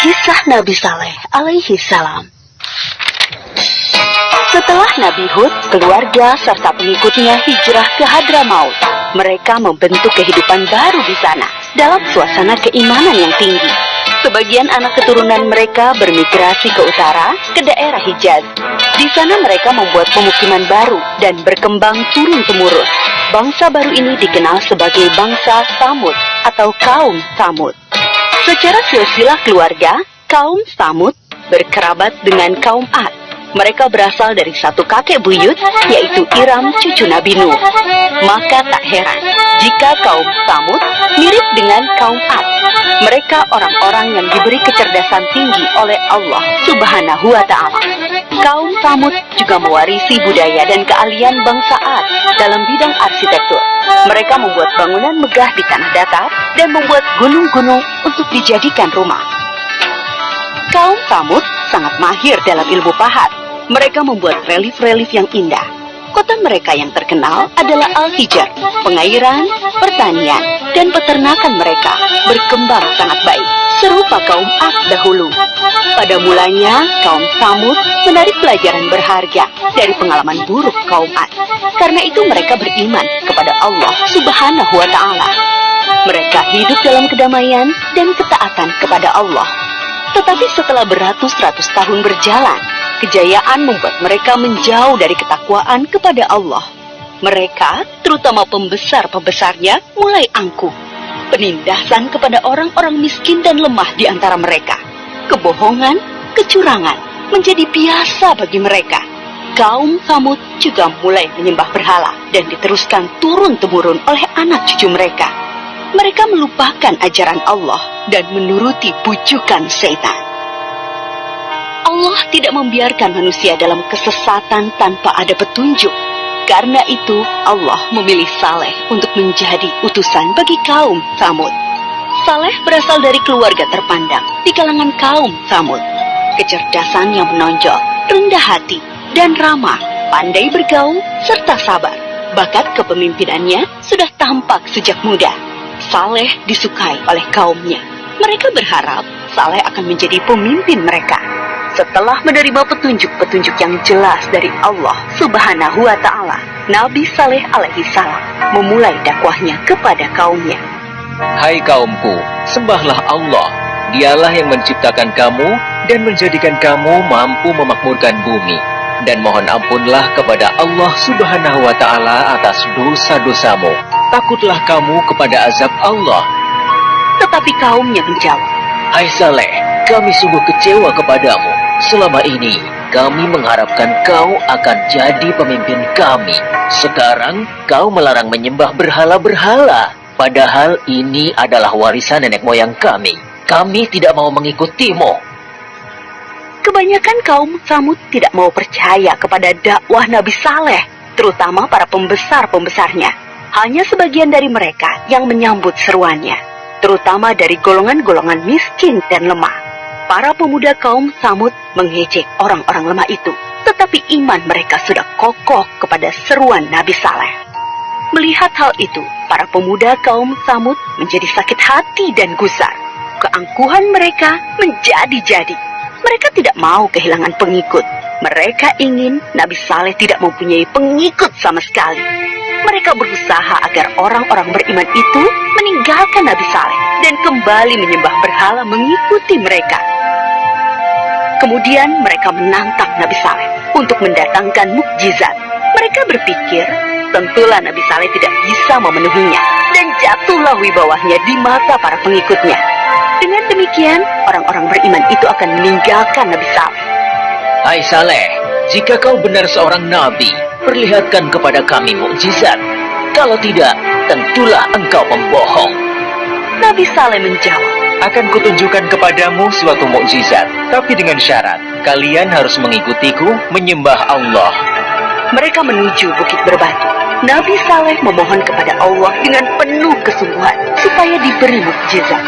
Kisah Nabi Saleh alaihi salam. Setelah Nabi Hud, keluarga serta pengikutnya hijrah ke Hadramaut, mereka membentuk kehidupan baru di sana dalam suasana keimanan yang tinggi. Sebagian anak keturunan mereka bermigrasi ke utara, ke daerah Hijaz. Di sana mereka membuat pemukiman baru dan berkembang turun-temurun. Bangsa baru ini dikenal sebagai bangsa Tsamud atau kaum Tsamud. Secara silsilah keluarga, kaum Tsamud berkerabat dengan kaum Ad. Mereka berasal dari satu kakek buyut, yaitu Iram cucu Nabi Nuh. Maka tak heran jika kaum Tsamud mirip dengan kaum Ad. Mereka orang-orang yang diberi kecerdasan tinggi oleh Allah Subhanahu wa Ta'ala. Kaum Tsamud juga mewarisi budaya dan keahlian bangsa Ad dalam bidang arsitektur. Mereka membuat bangunan megah di tanah datar dan membuat gunung-gunung untuk dijadikan rumah. Kaum Tsamud sangat mahir dalam ilmu pahat. Mereka membuat relief-relief yang indah. Kota mereka yang terkenal adalah Al-Hijar. Pengairan, pertanian, dan peternakan mereka berkembang sangat baik, serupa kaum Ad dahulu. Pada mulanya, kaum Tsamud menarik pelajaran berharga dari pengalaman buruk kaum Ad. Karena itu mereka beriman kepada Allah Subhanahu wa Ta'ala. Mereka hidup dalam kedamaian dan ketaatan kepada Allah. Tetapi setelah beratus-ratus tahun berjalan, kejayaan membuat mereka menjauh dari ketakwaan kepada Allah. Mereka, terutama pembesar-pembesarnya, mulai angkuh. Penindasan kepada orang-orang miskin dan lemah di antara mereka. Kebohongan, kecurangan menjadi biasa bagi mereka. Kaum Tsamud juga mulai menyembah berhala dan diteruskan turun-temurun oleh anak cucu mereka. Mereka melupakan ajaran Allah dan menuruti bujukan setan. Allah tidak membiarkan manusia dalam kesesatan tanpa ada petunjuk. Karena itu, Allah memilih Saleh untuk menjadi utusan bagi kaum Tsamud. Saleh berasal dari keluarga terpandang di kalangan kaum Tsamud. Kecerdasan yang menonjol, rendah hati, dan ramah, pandai bergaul, serta sabar. Bakat kepemimpinannya sudah tampak sejak muda. Saleh disukai oleh kaumnya. Mereka berharap Saleh akan menjadi pemimpin mereka. Setelah menerima petunjuk-petunjuk yang jelas dari Allah Subhanahu wa Ta'ala, Nabi Saleh alaihi salam memulai dakwahnya kepada kaumnya. Hai kaumku, sembahlah Allah. Dialah yang menciptakan kamu dan menjadikan kamu mampu memakmurkan bumi. Dan mohon ampunlah kepada Allah Subhanahu wa Ta'ala atas dosa-dosamu. Takutlah kamu kepada azab Allah. Tetapi kaumnya menjawab, Hai Saleh, kami sungguh kecewa kepadamu. Selama ini, kami mengharapkan kau akan jadi pemimpin kami. Sekarang, kau melarang menyembah berhala-berhala. Padahal ini adalah warisan nenek moyang kami. Kami tidak mau mengikutimu. Kebanyakan kaum Tsamud tidak mau percaya kepada dakwah Nabi Saleh, terutama para pembesar-pembesarnya. Hanya sebagian dari mereka yang menyambut seruannya, terutama dari golongan-golongan miskin dan lemah. Para pemuda kaum Tsamud mengejek orang-orang lemah itu, tetapi iman mereka sudah kokoh kepada seruan Nabi Saleh. Melihat hal itu, para pemuda kaum Tsamud menjadi sakit hati dan gusar. Keangkuhan mereka menjadi-jadi. Mereka tidak mau kehilangan pengikut. Mereka ingin Nabi Saleh tidak mempunyai pengikut sama sekali. Mereka berusaha agar orang-orang beriman itu meninggalkan Nabi Saleh dan kembali menyembah berhala mengikuti mereka. Kemudian mereka menantang Nabi Saleh untuk mendatangkan mukjizat. Mereka berpikir, tentulah Nabi Saleh tidak bisa memenuhinya, dan jatuhlah wibawahnya di mata para pengikutnya. Dengan demikian, orang-orang beriman itu akan meninggalkan Nabi Saleh. Hai Saleh, jika kau benar seorang nabi, perlihatkan kepada kami mukjizat. Kalau tidak, tentulah engkau pembohong. Nabi Saleh menjawab, Akan kutunjukkan kepadamu suatu mukjizat, tapi dengan syarat, kalian harus mengikutiku menyembah Allah. Mereka menuju Bukit Berbatu. Nabi Saleh memohon kepada Allah dengan penuh kesungguhan supaya diberi mukjizat.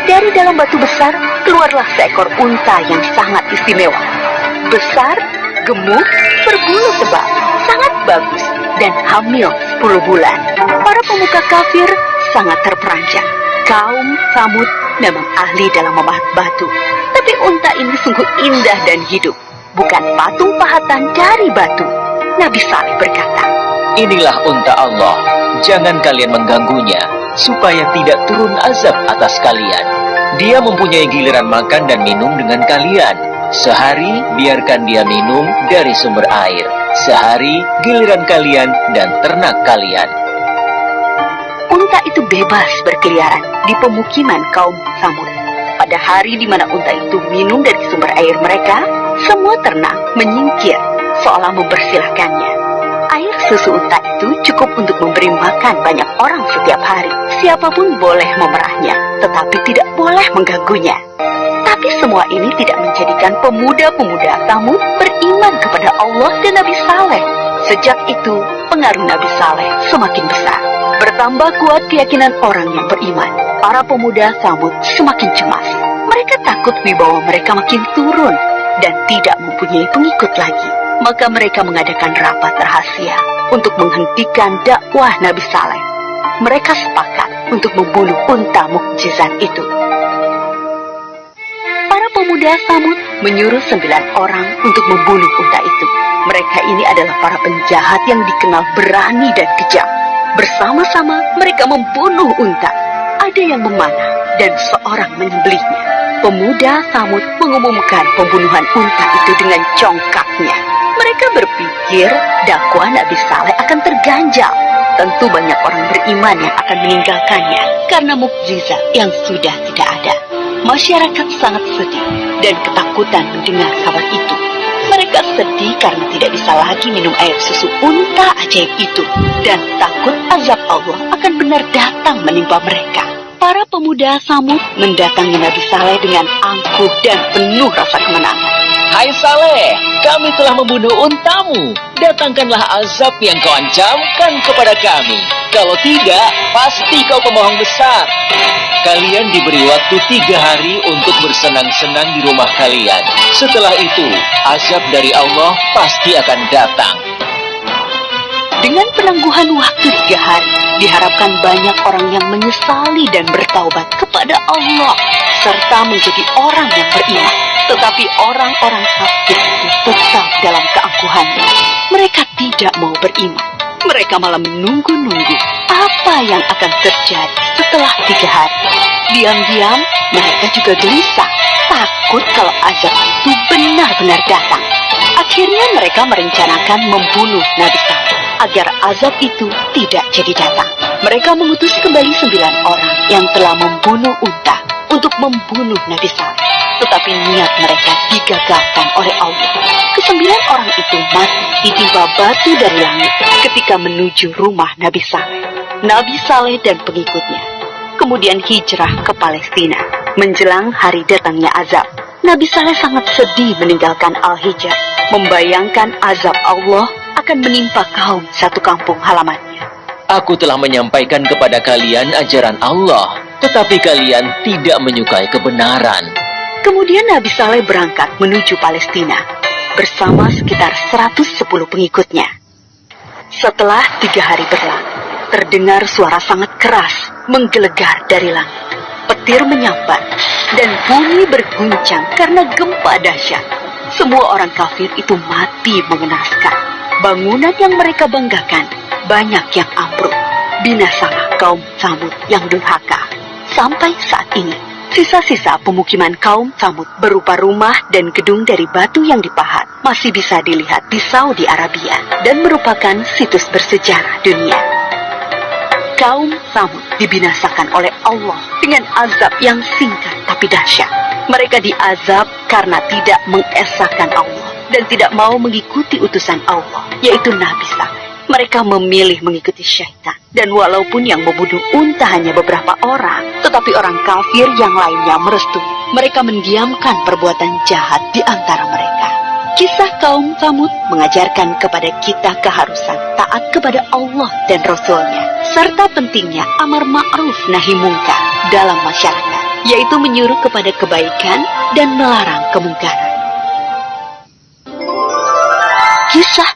Dari dalam batu besar, keluarlah seekor unta yang sangat istimewa. Besar, gemuk, berbulu tebal, sangat bagus, dan hamil 10 bulan. Para pemuka kafir sangat terperanjat. Kaum Tsamud memang ahli dalam memahat batu. Tapi unta ini sungguh indah dan hidup, bukan patung pahatan dari batu. Nabi Saleh berkata, Inilah unta Allah, jangan kalian mengganggunya, supaya tidak turun azab atas kalian. Dia mempunyai giliran makan dan minum dengan kalian. Sehari biarkan dia minum dari sumber air. Sehari giliran kalian dan ternak kalian. Unta itu bebas berkeliaran di pemukiman kaum Samud. Pada hari di mana unta itu minum dari sumber air mereka, semua ternak menyingkir seolah mempersilahkannya. Air susu unta itu cukup untuk memberi makan banyak orang setiap hari. Siapapun boleh memerahnya, tetapi tidak boleh mengganggunya. Tapi semua ini tidak menjadikan pemuda-pemuda Samud beriman kepada Allah dan Nabi Saleh. Sejak itu, pengaruh Nabi Saleh semakin besar. Bertambah kuat keyakinan orang yang beriman. Para pemuda Samud semakin cemas. Mereka takut wibawa mereka makin turun dan tidak mempunyai pengikut lagi. Maka mereka mengadakan rapat rahasia untuk menghentikan dakwah Nabi Saleh. Mereka sepakat untuk membunuh unta mukjizat itu. Para pemuda Samud menyuruh 9 orang untuk membunuh unta itu. Mereka ini adalah para penjahat yang dikenal berani dan kejam. Bersama-sama mereka membunuh unta. Ada yang memanah dan seorang menyembelihnya. Pemuda Samud mengumumkan pembunuhan unta itu dengan congkaknya. Mereka berpikir dakwah Nabi Saleh akan terganjal. Tentu banyak orang beriman yang akan meninggalkannya karena mukjizat yang sudah tidak ada. Masyarakat sangat sedih dan ketakutan mendengar kabar itu. Mereka sedih karena tidak bisa lagi minum air susu unta ajaib itu dan takut azab Allah akan benar datang menimpa mereka. Para pemuda Samud mendatangi Nabi Saleh dengan angkuh dan penuh rasa kemenangan. Hai Saleh, kami telah membunuh untamu. Datangkanlah azab yang kau ancamkan kepada kami. Kalau tidak, pasti kau pembohong besar. Kalian diberi waktu 3 hari untuk bersenang-senang di rumah kalian. Setelah itu, azab dari Allah pasti akan datang. Dengan penangguhan waktu 3 hari, diharapkan banyak orang yang menyesali dan bertaubat kepada Allah, serta menjadi orang yang beriman. Tetapi orang-orang kafir itu tetap dalam keangkuhannya. Mereka tidak mau beriman. Mereka malah menunggu-nunggu apa yang akan terjadi setelah 3 hari. Diam-diam, mereka juga gelisah, takut kalau azab itu benar-benar datang. Akhirnya mereka merencanakan membunuh Nabi Saleh agar azab itu tidak jadi datang. Mereka mengutus kembali 9 orang yang telah membunuh unta untuk membunuh Nabi Saleh. Tetapi niat mereka digagalkan oleh Allah. Ke-9 orang itu mati ditimpa batu dari langit ketika menuju rumah Nabi Saleh. Nabi Saleh dan pengikutnya kemudian hijrah ke Palestina. Menjelang hari datangnya azab, Nabi Saleh sangat sedih meninggalkan Al-Hijr, membayangkan azab Allah akan menimpa kaum satu kampung halamannya. Aku telah menyampaikan kepada kalian ajaran Allah, tetapi kalian tidak menyukai kebenaran. Kemudian Nabi Saleh berangkat menuju Palestina bersama sekitar 110 pengikutnya. Setelah 3 hari berlalu, terdengar suara sangat keras menggelegar dari langit. Petir menyambar dan bumi berguncang karena gempa dahsyat. Semua orang kafir itu mati mengenaskan. Bangunan yang mereka banggakan banyak yang ambruk. Binasalah kaum Samud yang durhaka. Sampai saat ini, sisa-sisa pemukiman kaum Samud berupa rumah dan gedung dari batu yang dipahat masih bisa dilihat di Saudi Arabia dan merupakan situs bersejarah dunia. Kaum Samud dibinasakan oleh Allah dengan azab yang singkat tapi dahsyat. Mereka diazab karena tidak mengesahkan Allah dan tidak mau mengikuti utusan Allah, yaitu Nabi Saleh. Mereka memilih mengikuti syaitan. Dan walaupun yang membunuh unta hanya beberapa orang, tetapi orang kafir yang lainnya merestui. Mereka mendiamkan perbuatan jahat di antara mereka. Kisah kaum Samud mengajarkan kepada kita keharusan taat kepada Allah dan Rasul-Nya, serta pentingnya amar ma'ruf nahi mungkar dalam masyarakat, yaitu menyuruh kepada kebaikan dan melarang kemungkaran. Kisah